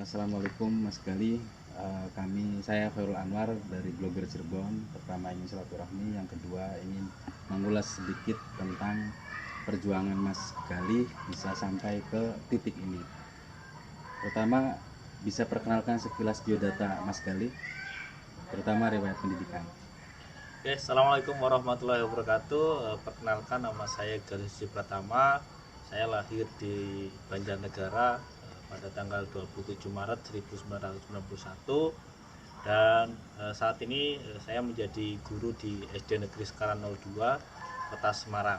Assalamualaikum Mas Gali. Saya Khairul Anwar dari Blogger Cirebon. Pertama ingin silaturahmi, yang kedua ingin mengulas sedikit tentang perjuangan Mas Gali bisa sampai ke titik ini. Pertama, bisa perkenalkan sekilas biodata Mas Gali, terutama riwayat pendidikan. Oke, Assalamualaikum warahmatullahi wabarakatuh. Perkenalkan, nama saya Gali Suci Pratama. Saya lahir di Banjarnegara pada tanggal 27 Maret 1991, dan saat ini saya menjadi guru di SD Negeri Sekaran 02 Kota Semarang.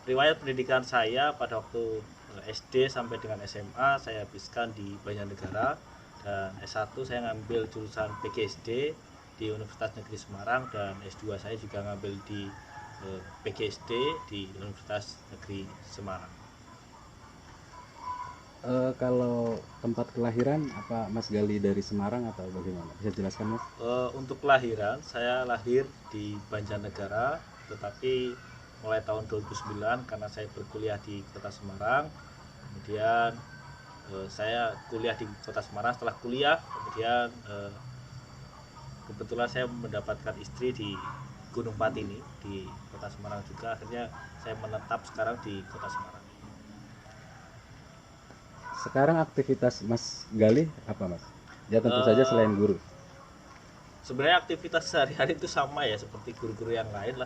Riwayat pendidikan saya pada waktu SD sampai dengan SMA saya habiskan di Banjarnegara, dan S1 saya ngambil jurusan PGSD di Universitas Negeri Semarang, dan S2 saya juga ngambil di PGSD di Universitas Negeri Semarang. Kalau tempat kelahiran apa Mas Gali dari Semarang atau bagaimana? Bisa jelaskan Mas? Untuk kelahiran, saya lahir di Banjarnegara, tetapi mulai tahun 2009 karena saya berkuliah di Kota Semarang, kemudian saya kuliah di Kota Semarang. Setelah kuliah, kemudian kebetulan saya mendapatkan istri di Gunung Patini di Kota Semarang juga. Akhirnya saya menetap sekarang di Kota Semarang. Sekarang aktivitas Mas Gali apa Mas? Ya tentu saja selain guru. Sebenarnya aktivitas sehari-hari itu sama ya seperti guru-guru yang lain lah.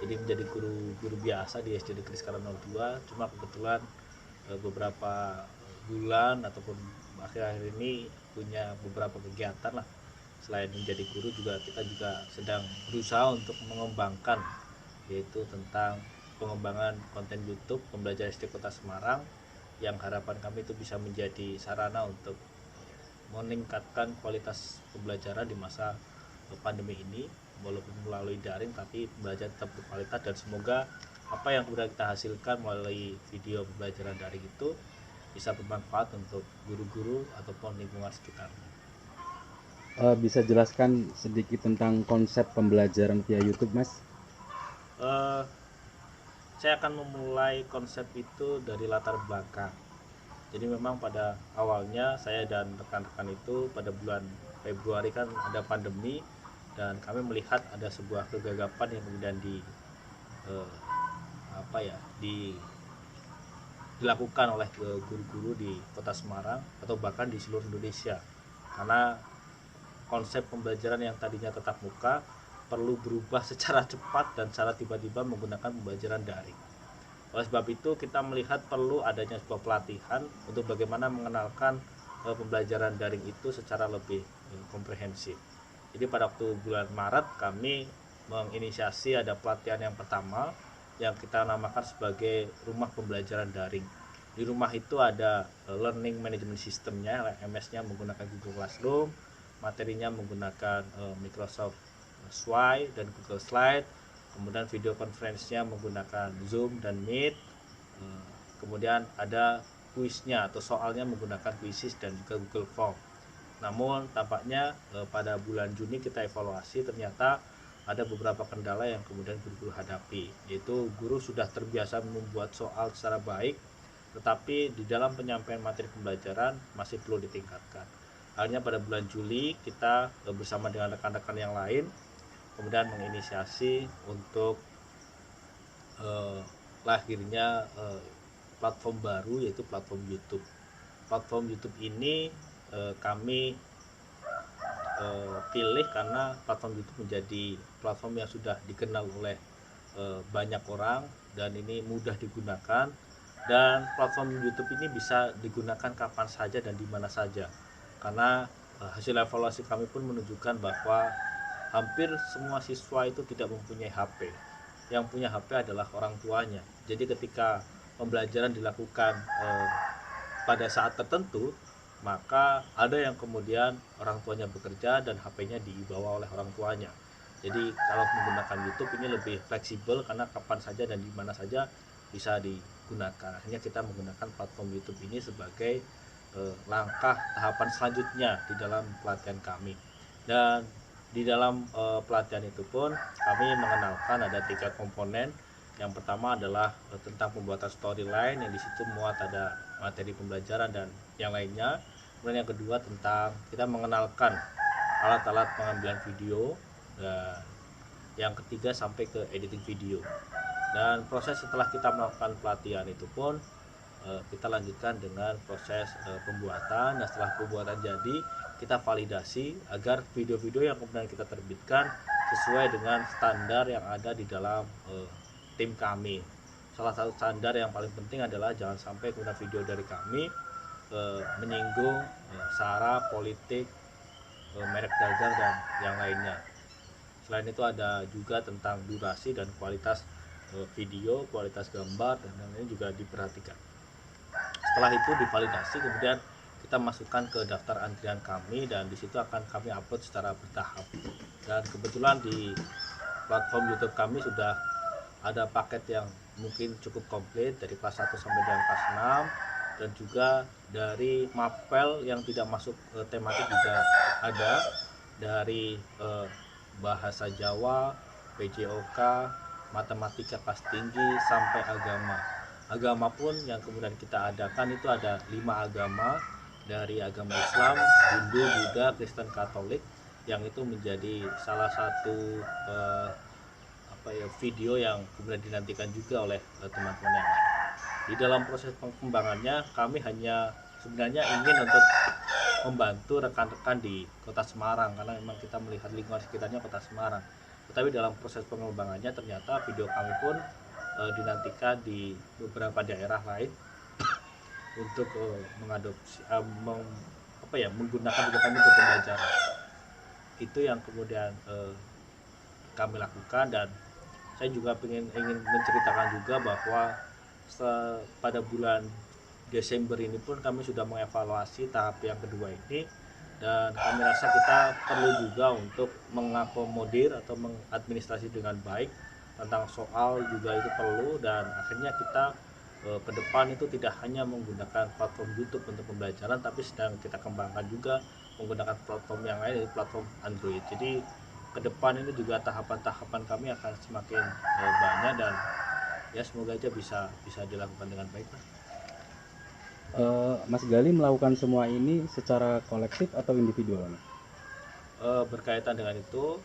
Jadi menjadi guru biasa di SD Negeri Sekaran 02. Cuma kebetulan beberapa bulan ataupun akhir-akhir ini punya beberapa kegiatan lah. Selain menjadi guru, kita juga sedang berusaha untuk mengembangkan, yaitu tentang pengembangan konten YouTube pembelajaran SD Kota Semarang, yang harapan kami itu bisa menjadi sarana untuk meningkatkan kualitas pembelajaran di masa pandemi ini. Walaupun melalui daring, tapi pembelajaran tetap berkualitas, dan semoga apa yang sudah kita hasilkan melalui video pembelajaran daring itu bisa bermanfaat untuk guru-guru ataupun lingkungan sekitar. Bisa jelaskan sedikit tentang konsep pembelajaran via YouTube Mas? Saya akan memulai konsep itu dari latar belakang. Jadi memang pada awalnya saya dan rekan-rekan itu pada bulan Februari kan ada pandemi, dan kami melihat ada sebuah kegagapan yang kemudian dilakukan oleh guru-guru di Kota Semarang atau bahkan di seluruh Indonesia, karena konsep pembelajaran yang tadinya tatap muka perlu berubah secara cepat dan secara tiba-tiba menggunakan pembelajaran daring. Oleh sebab itu kita melihat perlu adanya sebuah pelatihan untuk bagaimana mengenalkan pembelajaran daring itu secara lebih komprehensif. Jadi pada waktu bulan Maret kami menginisiasi ada pelatihan yang pertama yang kita namakan sebagai rumah pembelajaran daring. Di rumah itu ada learning management systemnya, LMS-nya menggunakan Google Classroom, materinya menggunakan Microsoft Sway dan Google Slide, kemudian video conference-nya menggunakan Zoom dan Meet, kemudian ada kuisnya atau soalnya menggunakan Quizzes dan juga Google Form. Namun tampaknya pada bulan Juni kita evaluasi, ternyata ada beberapa kendala yang kemudian guru-guru hadapi, yaitu guru sudah terbiasa membuat soal secara baik, tetapi di dalam penyampaian materi pembelajaran masih perlu ditingkatkan. Akhirnya pada bulan Juli kita bersama dengan rekan-rekan yang lain kemudian menginisiasi untuk lahirnya platform baru, yaitu platform YouTube. Platform YouTube ini kami pilih karena platform YouTube menjadi platform yang sudah dikenal oleh banyak orang dan ini mudah digunakan, dan platform YouTube ini bisa digunakan kapan saja dan di mana saja, karena hasil evaluasi kami pun menunjukkan bahwa hampir semua siswa itu tidak mempunyai HP. Yang punya HP adalah orang tuanya. Jadi ketika pembelajaran dilakukan pada saat tertentu, maka ada yang kemudian orang tuanya bekerja dan HP-nya dibawa oleh orang tuanya. Jadi kalau menggunakan YouTube ini lebih fleksibel karena kapan saja dan di mana saja bisa digunakan. Akhirnya kita menggunakan platform YouTube ini sebagai langkah tahapan selanjutnya di dalam pelatihan kami. Dan di dalam pelatihan itu pun kami mengenalkan ada 3 komponen. Yang pertama adalah tentang pembuatan storyline, yang disitu muat ada materi pembelajaran dan yang lainnya. Kemudian yang kedua tentang kita mengenalkan alat-alat pengambilan video, dan yang ketiga sampai ke editing video. Dan proses setelah kita melakukan pelatihan itu pun kita lanjutkan dengan proses pembuatan. Nah, setelah pembuatan jadi, kita validasi agar video-video yang kemudian kita terbitkan sesuai dengan standar yang ada di dalam tim kami. Salah satu standar yang paling penting adalah jangan sampai kemudian video dari kami menyinggung sara, politik, merek dagang dan yang lainnya. Selain itu ada juga tentang durasi dan kualitas video, kualitas gambar dan lain-lain juga diperhatikan. Setelah itu divalidasi, kemudian kita masukkan ke daftar antrian kami dan disitu akan kami upload secara bertahap. Dan kebetulan di platform YouTube kami sudah ada paket yang mungkin cukup komplit dari kelas 1 sampai dengan kelas 6, dan juga dari mapel yang tidak masuk tematik juga ada, dari bahasa Jawa, PJOK, matematika kelas tinggi sampai agama. Agama pun yang kemudian kita adakan itu ada 5 agama, dari agama Islam, Hindu, Buddha, Kristen, Katolik, yang itu menjadi salah satu video yang kemudian dinantikan juga oleh teman-teman yang lain. Di dalam proses pengembangannya kami hanya sebenarnya ingin untuk membantu rekan-rekan di Kota Semarang, karena memang kita melihat lingkungan sekitarnya Kota Semarang. Tetapi dalam proses pengembangannya ternyata video kami pun dinantikan di beberapa daerah lain untuk mengadopsi menggunakan video kami untuk pembelajaran. Itu yang kemudian kami lakukan, dan saya juga ingin menceritakan juga bahwa pada bulan Desember ini pun kami sudah mengevaluasi tahap yang kedua ini, dan kami rasa kita perlu juga untuk mengakomodir atau mengadministrasi dengan baik tentang soal juga itu perlu. Dan akhirnya kita ke depan itu tidak hanya menggunakan platform YouTube untuk pembelajaran, tapi sedang kita kembangkan juga menggunakan platform yang lain, yaitu platform Android. Jadi ke depan ini juga tahapan-tahapan kami akan semakin banyak, dan ya semoga aja bisa dilakukan dengan baik. Mas Gali melakukan semua ini secara kolektif atau individual? Berkaitan dengan itu,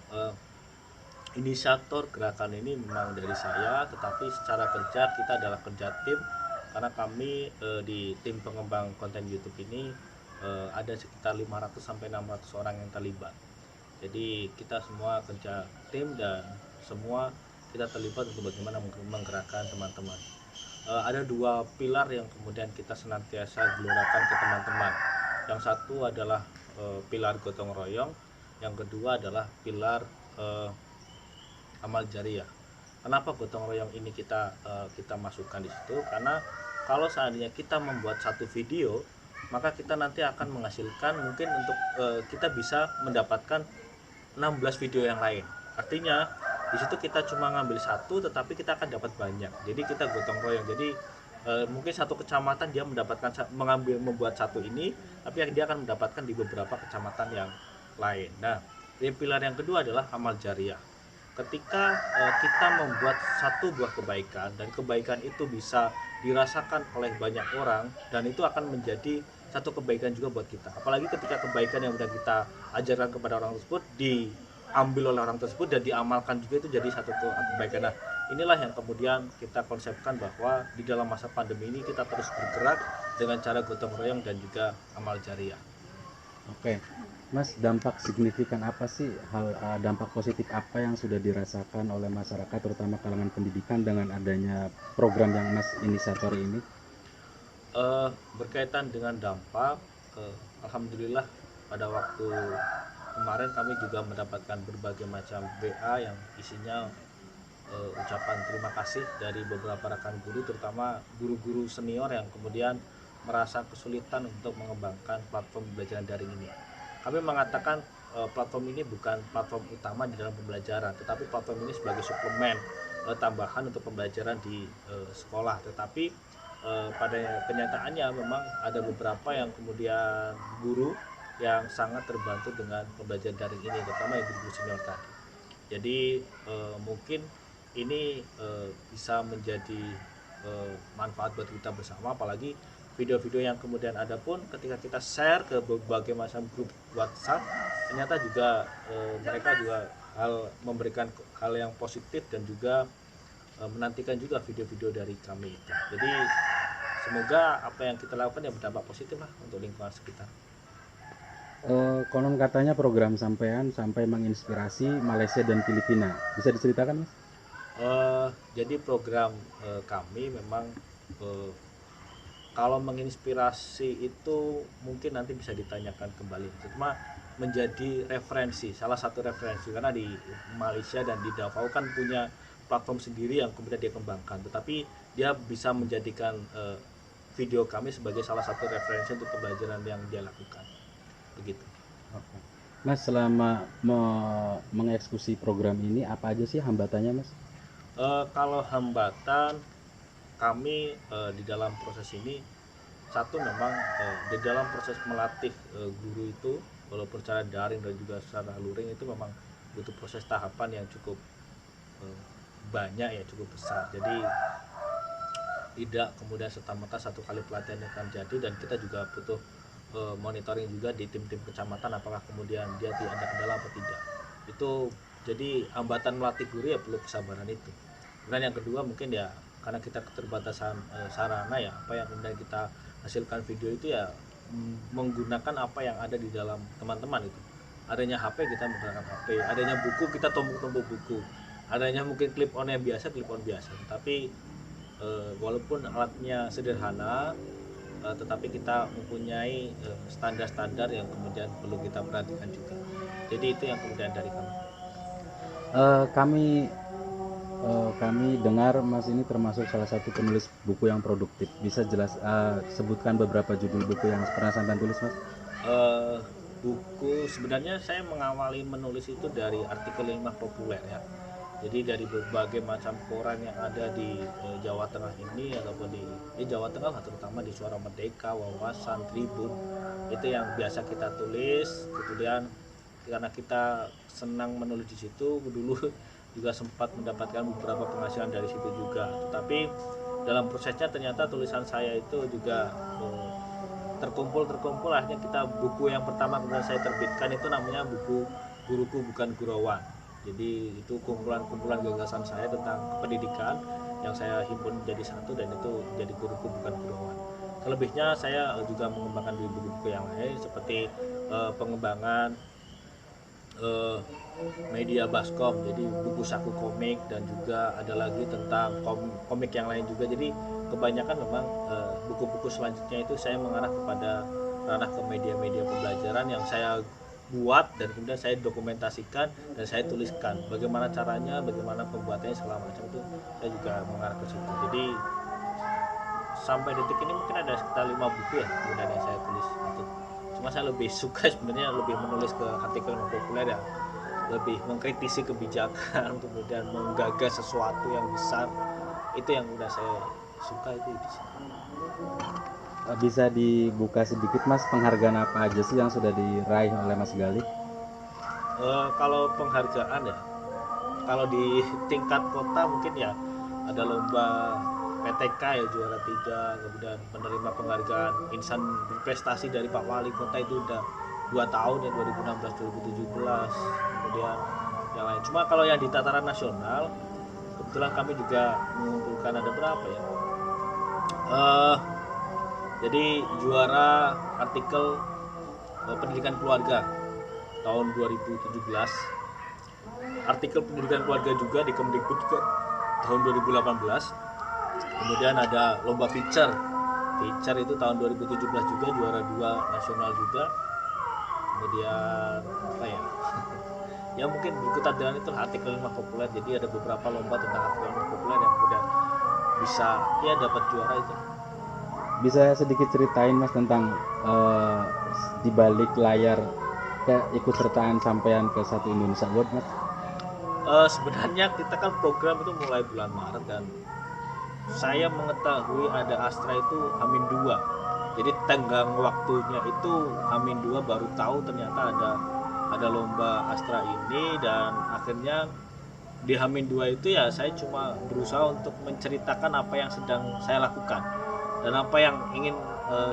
inisiator gerakan ini memang dari saya, tetapi secara kerja kita adalah kerja tim, karena kami di tim pengembang konten YouTube ini ada sekitar 500 sampai 600 orang yang terlibat. Jadi kita semua kerja tim dan semua kita terlibat untuk bagaimana menggerakkan teman-teman. Ada 2 pilar yang kemudian kita senantiasa gelorakan ke teman-teman. Yang satu adalah pilar gotong royong, yang kedua adalah pilar amal jariah. Kenapa gotong royong ini kita masukkan di situ? Karena kalau seandainya kita membuat satu video, maka kita nanti akan menghasilkan mungkin untuk kita bisa mendapatkan 16 video yang lain. Artinya di situ kita cuma ngambil satu, tetapi kita akan dapat banyak. Jadi kita gotong royong. Jadi mungkin satu kecamatan dia membuat satu ini, tapi dia akan mendapatkan di beberapa kecamatan yang lain. Nah, pilar yang kedua adalah amal jariah. Ketika kita membuat satu buah kebaikan, dan kebaikan itu bisa dirasakan oleh banyak orang, dan itu akan menjadi satu kebaikan juga buat kita. Apalagi ketika kebaikan yang sudah kita ajarkan kepada orang tersebut diambil oleh orang tersebut dan diamalkan juga, itu jadi satu kebaikan. Nah, inilah yang kemudian kita konsepkan bahwa di dalam masa pandemi ini kita terus bergerak dengan cara gotong royong dan juga amal jariah. Oke, Mas, dampak signifikan apa sih, dampak positif apa yang sudah dirasakan oleh masyarakat, terutama kalangan pendidikan, dengan adanya program yang Mas inisiatori ini? Berkaitan dengan dampak, alhamdulillah pada waktu kemarin kami juga mendapatkan berbagai macam WA yang isinya ucapan terima kasih dari beberapa rekan guru, terutama guru-guru senior yang kemudian merasa kesulitan untuk mengembangkan platform pembelajaran daring ini. Kami mengatakan platform ini bukan platform utama di dalam pembelajaran, tetapi platform ini sebagai suplemen tambahan untuk pembelajaran di sekolah. Tetapi pada kenyataannya memang ada beberapa yang kemudian guru yang sangat terbantu dengan pembelajaran daring ini, terutama yang guru senior tadi. Jadi mungkin ini bisa menjadi manfaat buat kita bersama, apalagi video-video yang kemudian ada pun ketika kita share ke berbagai macam grup WhatsApp, ternyata juga mereka juga memberikan hal yang positif dan juga menantikan juga video-video dari kami itu. Jadi semoga apa yang kita lakukan ya berdampak positif lah untuk lingkungan sekitar. Konon katanya program sampean sampai menginspirasi Malaysia dan Filipina. Bisa diceritakan, Mas? Jadi program kami memang kalau menginspirasi itu mungkin nanti bisa ditanyakan kembali. Cuma menjadi referensi, salah satu referensi, karena di Malaysia dan di Davao kan punya platform sendiri yang kemudian dia kembangkan, tetapi dia bisa menjadikan video kami sebagai salah satu referensi untuk pembelajaran yang dia lakukan, begitu. Oke. Mas, selama mengeksekusi program ini apa aja sih hambatannya, Mas? Kalau hambatan kami di dalam proses ini, satu memang di dalam proses melatih guru itu, walaupun secara daring dan juga secara luring, itu memang butuh proses tahapan yang cukup banyak ya, cukup besar. Jadi tidak kemudian serta-merta satu kali pelatihan akan jadi, dan kita juga butuh monitoring juga di tim-tim kecamatan apakah kemudian dia tidak ada kendala atau tidak. Itu jadi hambatan melatih guru ya perlu kesabaran itu. Dan yang kedua mungkin ya karena kita keterbatasan sarana ya, apa yang kemudian kita hasilkan video itu ya menggunakan apa yang ada di dalam teman-teman itu. Adanya HP kita menggunakan HP, adanya buku kita tumbuk-tumbuk buku, adanya mungkin clip on yang biasa, clip on biasa. Tapi walaupun alatnya sederhana, tetapi kita mempunyai standar-standar yang kemudian perlu kita perhatikan juga. Jadi itu yang kemudian dari kami. Kami dengar Mas ini termasuk salah satu penulis buku yang produktif. Bisa sebutkan beberapa judul buku yang pernah sampean tulis, Mas? Buku sebenarnya saya mengawali menulis itu dari artikel yang populer ya. Jadi dari berbagai macam koran yang ada di Jawa Tengah ini, ataupun di Jawa Tengah terutama di Suara Merdeka, Wawasan, Tribun, itu yang biasa kita tulis. Kemudian karena kita senang menulis di situ, dulu juga sempat mendapatkan beberapa penghasilan dari situ juga. Tetapi dalam prosesnya ternyata tulisan saya itu juga terkumpul akhirnya kita buku yang pertama kemudian saya terbitkan itu namanya buku Guruku Bukan Gurauan. Jadi itu kumpulan gagasan saya tentang pendidikan yang saya himpun jadi satu, dan itu jadi Guruku Bukan Gurauan. Selebihnya saya juga mengembangkan di buku-buku yang lain seperti pengembangan media baskom, jadi buku saku komik, dan juga ada lagi tentang komik yang lain juga. Jadi kebanyakan memang buku-buku selanjutnya itu saya mengarah kepada ranah ke media-media pembelajaran yang saya buat dan kemudian saya dokumentasikan dan saya tuliskan bagaimana caranya, bagaimana pembuatannya segala macam, itu saya juga mengarah ke situ. Jadi sampai detik ini mungkin ada sekitar 5 buku ya kemudian yang saya tulis itu. Cuma saya lebih suka sebenarnya lebih menulis ke artikel yang populer ya, lebih mengkritisi kebijakan, kemudian menggagas sesuatu yang besar. Itu yang udah saya suka itu di sini. Bisa dibuka sedikit, Mas, penghargaan apa aja sih yang sudah diraih oleh Mas Galih? Kalau penghargaan ya, kalau di tingkat kota mungkin ya ada lomba PTK ya juara 3, kemudian menerima penghargaan insan berprestasi dari Pak Wali Kota itu udah 2 tahun ya, 2016 2017, kemudian yang lain. Cuma kalau yang di tataran nasional kebetulan kami juga mengumpulkan ada berapa ya, jadi juara artikel pendidikan keluarga tahun 2017, artikel pendidikan keluarga juga di Kemdikbud juga tahun 2018. Kemudian ada lomba feature itu tahun 2017 juga juara 2 nasional juga. Kemudian apa ya? Ya mungkin berikutan dengan itu artikel 5 populer. Jadi ada beberapa lomba tentang artikel 5 populer yang kemudian bisa ya dapat juara itu. Bisa sedikit ceritain, Mas, tentang di balik layar keikutsertaan sampean ke Satu Indonesia Award, Mas? Sebenarnya kita kan program itu mulai bulan Maret, dan saya mengetahui ada Astra itu H-2. Jadi tenggang waktunya itu H-2 baru tahu ternyata ada lomba Astra ini, dan akhirnya di H-2 itu ya saya cuma berusaha untuk menceritakan apa yang sedang saya lakukan dan apa yang ingin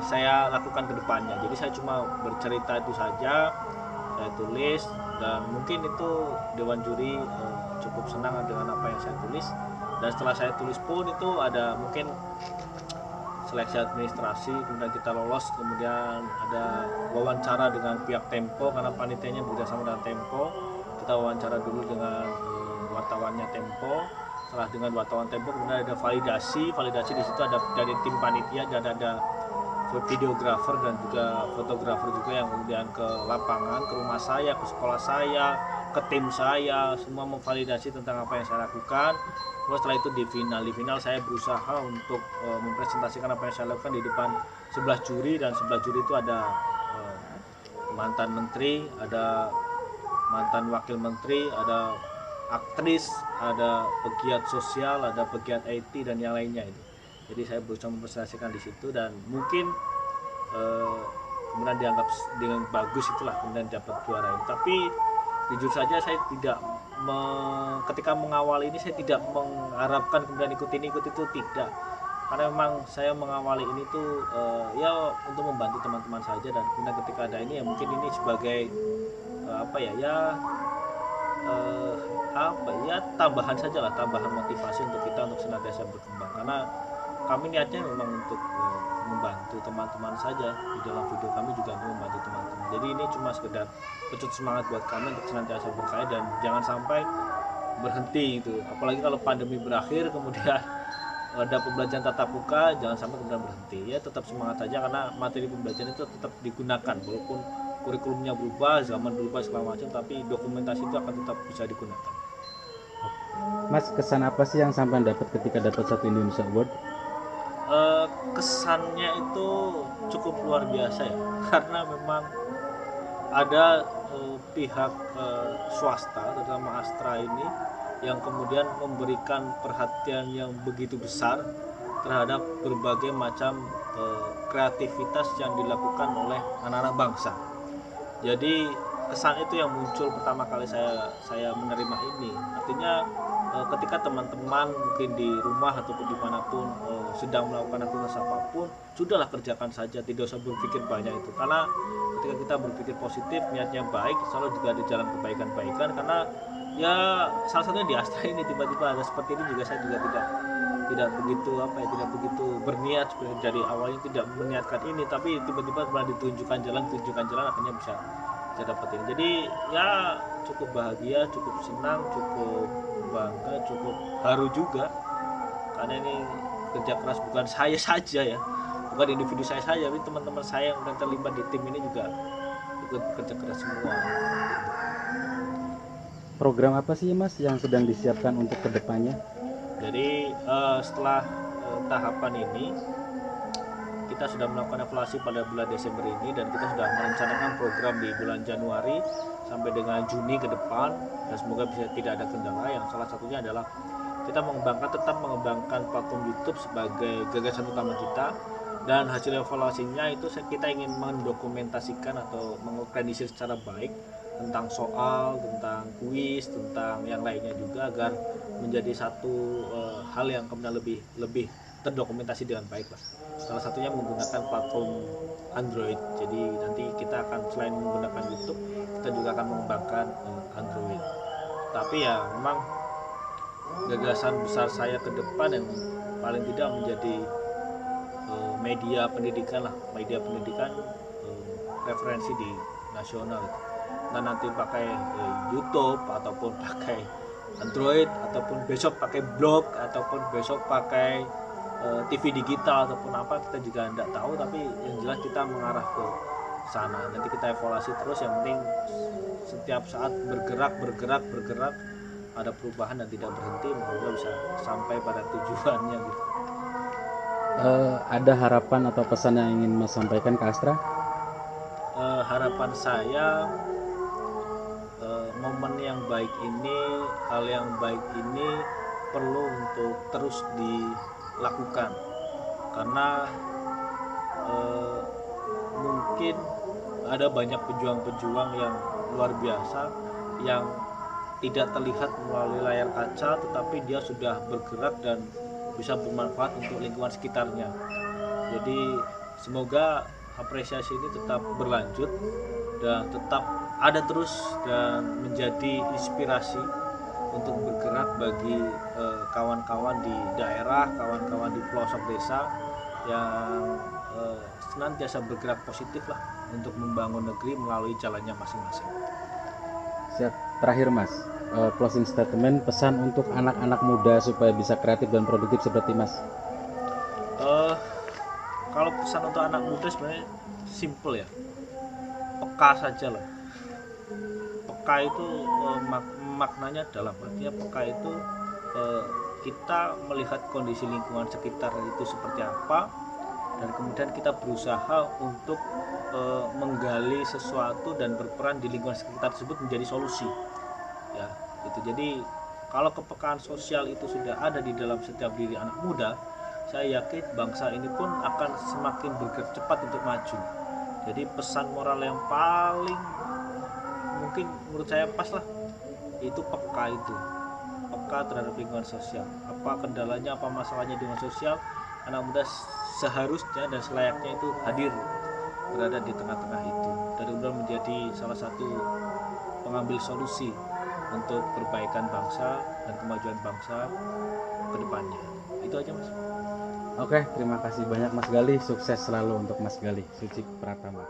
saya lakukan ke depannya. Jadi saya cuma bercerita itu saja, saya tulis, dan mungkin itu Dewan Juri cukup senang dengan apa yang saya tulis. Dan setelah saya tulis pun itu ada mungkin seleksi administrasi, kemudian kita lolos, kemudian ada wawancara dengan pihak Tempo karena panitianya bekerjasama dengan Tempo. Kita wawancara dulu dengan wartawannya Tempo. Setelah dengan wartawan Tempo kemudian ada validasi di situ ada dari tim panitia, dan ada videografer dan juga fotografer juga yang kemudian ke lapangan, ke rumah saya, ke sekolah saya, ke tim saya, semua memvalidasi tentang apa yang saya lakukan. Terus setelah itu di final saya berusaha untuk mempresentasikan apa yang saya lakukan di depan 11 juri, dan 11 juri itu ada mantan menteri, ada mantan wakil menteri, ada aktris, ada pegiat sosial, ada pegiat IT dan yang lainnya itu. Jadi saya berusaha mempresentasikan di situ, dan mungkin kemudian dianggap dengan bagus, itulah kemudian dapat juara ini. Tapi jujur saja saya tidak ketika mengawal ini saya tidak mengharapkan kemudian ikut itu, tidak, karena memang saya mengawali ini tuh ya untuk membantu teman-teman saja, dan kemudian ketika ada ini ya mungkin ini sebagai tambahan saja lah, tambahan motivasi untuk kita untuk senantiasa berkembang, karena kami niatnya memang untuk membantu teman-teman saja. Di dalam video kami juga untuk membantu teman-teman, jadi ini cuma sekedar pecut semangat buat kami untuk senantiasa berkarya dan jangan sampai berhenti itu. Apalagi kalau pandemi berakhir kemudian ada pembelajaran tatap muka, jangan sampai kemudian berhenti, ya tetap semangat saja, karena materi pembelajaran itu tetap digunakan walaupun kurikulumnya berubah, zaman berubah segala macam, tapi dokumentasi itu akan tetap bisa digunakan. Mas, kesan apa sih yang sampai dapat ketika dapat satu Indonesia Award? Kesannya itu cukup luar biasa ya, karena memang ada pihak swasta, terutama Astra ini, yang kemudian memberikan perhatian yang begitu besar terhadap berbagai macam kreativitas yang dilakukan oleh anak-anak bangsa. Jadi kesan itu yang muncul pertama kali saya menerima ini. Artinya ketika teman-teman mungkin di rumah ataupun dimanapun sedang melakukan aktivitas apapun, sudahlah kerjakan saja, tidak usah berpikir banyak itu, karena ketika kita berpikir positif, niatnya baik, selalu juga ada jalan kebaikan-baikan. Karena ya salah satunya di Astra ini tiba-tiba ada seperti ini juga, saya juga tidak begitu berniat sebenarnya, dari awalnya tidak meniatkan ini, tapi tiba-tiba setelah ditunjukkan jalan akhirnya bisa dapat ini. Jadi ya cukup bahagia, cukup senang, cukup bangga, cukup haru juga, karena ini kerja keras bukan saya saja ya, bukan individu saya saja, tapi teman-teman saya yang terlibat di tim ini juga ikut kerja keras semua. Program apa sih Mas yang sedang disiapkan untuk kedepannya? Jadi setelah tahapan ini kita sudah melakukan evaluasi pada bulan Desember ini, dan kita sudah merencanakan program di bulan Januari sampai dengan Juni ke depan, dan semoga bisa tidak ada kendala. Yang salah satunya adalah kita tetap mengembangkan platform YouTube sebagai gagasan utama kita, dan hasil evaluasinya itu kita ingin mendokumentasikan atau mengorganisir secara baik tentang soal, tentang kuis, tentang yang lainnya juga, agar menjadi satu hal yang kemudian lebih terdokumentasi dengan baik lah. Salah satunya menggunakan platform Android. Jadi nanti kita akan selain menggunakan YouTube, kita juga akan mengembangkan Android. Tapi ya memang gagasan besar saya ke depan yang paling tidak menjadi media pendidikan referensi di nasional itu. Nah, nanti pakai YouTube ataupun pakai Android, ataupun besok pakai blog, ataupun besok pakai TV digital ataupun apa, kita juga tidak tahu, tapi yang jelas kita mengarah ke sana. Nanti kita evaluasi terus, yang penting setiap saat bergerak, ada perubahan dan tidak berhenti, semoga bisa sampai pada tujuannya gitu. Ada harapan atau pesan yang ingin Mas sampaikan ke Astra? Harapan saya momen yang baik ini, hal yang baik ini perlu untuk terus dilakukan, karena mungkin ada banyak pejuang-pejuang yang luar biasa yang tidak terlihat melalui layar kaca, tetapi dia sudah bergerak dan bisa bermanfaat untuk lingkungan sekitarnya. Jadi Semoga apresiasi ini tetap berlanjut dan tetap ada terus dan menjadi inspirasi untuk bergerak bagi kawan-kawan di daerah, kawan-kawan di pelosok desa yang senantiasa bergerak positif lah untuk membangun negeri melalui jalannya masing-masing. Siap. Terakhir Mas, closing statement, pesan untuk anak-anak muda supaya bisa kreatif dan produktif seperti Mas. Kalau pesan untuk anak muda sebenarnya simple ya, peka saja lah. Peka itu maknanya dalam artinya peka itu kita melihat kondisi lingkungan sekitar itu seperti apa, dan kemudian kita berusaha untuk menggali sesuatu dan berperan di lingkungan sekitar tersebut menjadi solusi ya itu. Jadi kalau kepekaan sosial itu sudah ada di dalam setiap diri anak muda, saya yakin bangsa ini pun akan semakin bergerak cepat untuk maju. Jadi pesan moral yang paling mungkin menurut saya pas lah, itu peka terhadap lingkungan sosial. Apa kendalanya, apa masalahnya dengan sosial, anak muda seharusnya dan selayaknya itu hadir, berada di tengah-tengah itu, dan kemudian menjadi salah satu pengambil solusi untuk perbaikan bangsa dan kemajuan bangsa ke depannya. Itu aja Mas. Oke, terima kasih banyak Mas Gali. Sukses selalu untuk Mas Gali. Suci Pratama.